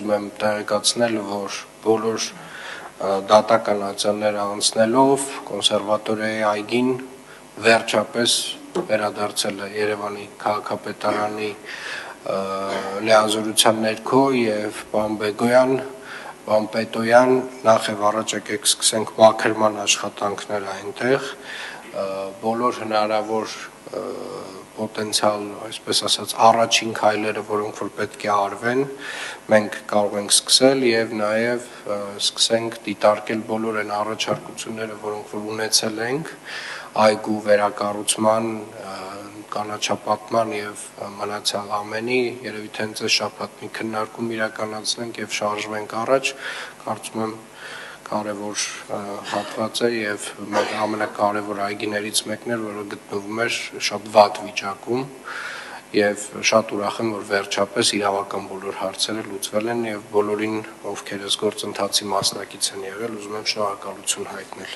ուզում եմ տեղեկացնել, որ բոլոր դատական ացանները անցնելով կոնսերվատորիայի այգին վերջապես վերադարձել է Երևանի քաղաքապետարանի լիազորության ներքո եւ պարոն Բեգոյան, պարոն Պետոյան, նախ եւ առաջ եկեք սկսենք մաքրման աշխատանքները այնտեղ, բոլոր հնարավոր պոտենցիալ, այսպես ասած, առաջին քայլերը, որոնք որ պետք է արվեն, մենք կարող ենք սկսել եւ նաեւ սկսենք դիտարկել բոլոր այն առաջարկությունները, որոնք որ ունեցել ենք այգու վերակառուցման, կանաչապատման եւ մնացյալ ամենի, երևի թե հենց այս շաբաթ մի քննարկում իրականացնենք եւ շարժվենք առաջ, կարծում եմ կարևոր հատված է եւ մեր ամենակարևոր այգիներից մեկն էր, որը գտնվում էր շատ վատ վիճակում եւ շատ ուրախ եմ, որ վերջապես իրավական բոլոր հարցերը լուծվել են եւ բոլորին, ովքեր այս գործընթացի մասնակից են եղել, ուզում եմ շնորհակալություն հայտնել։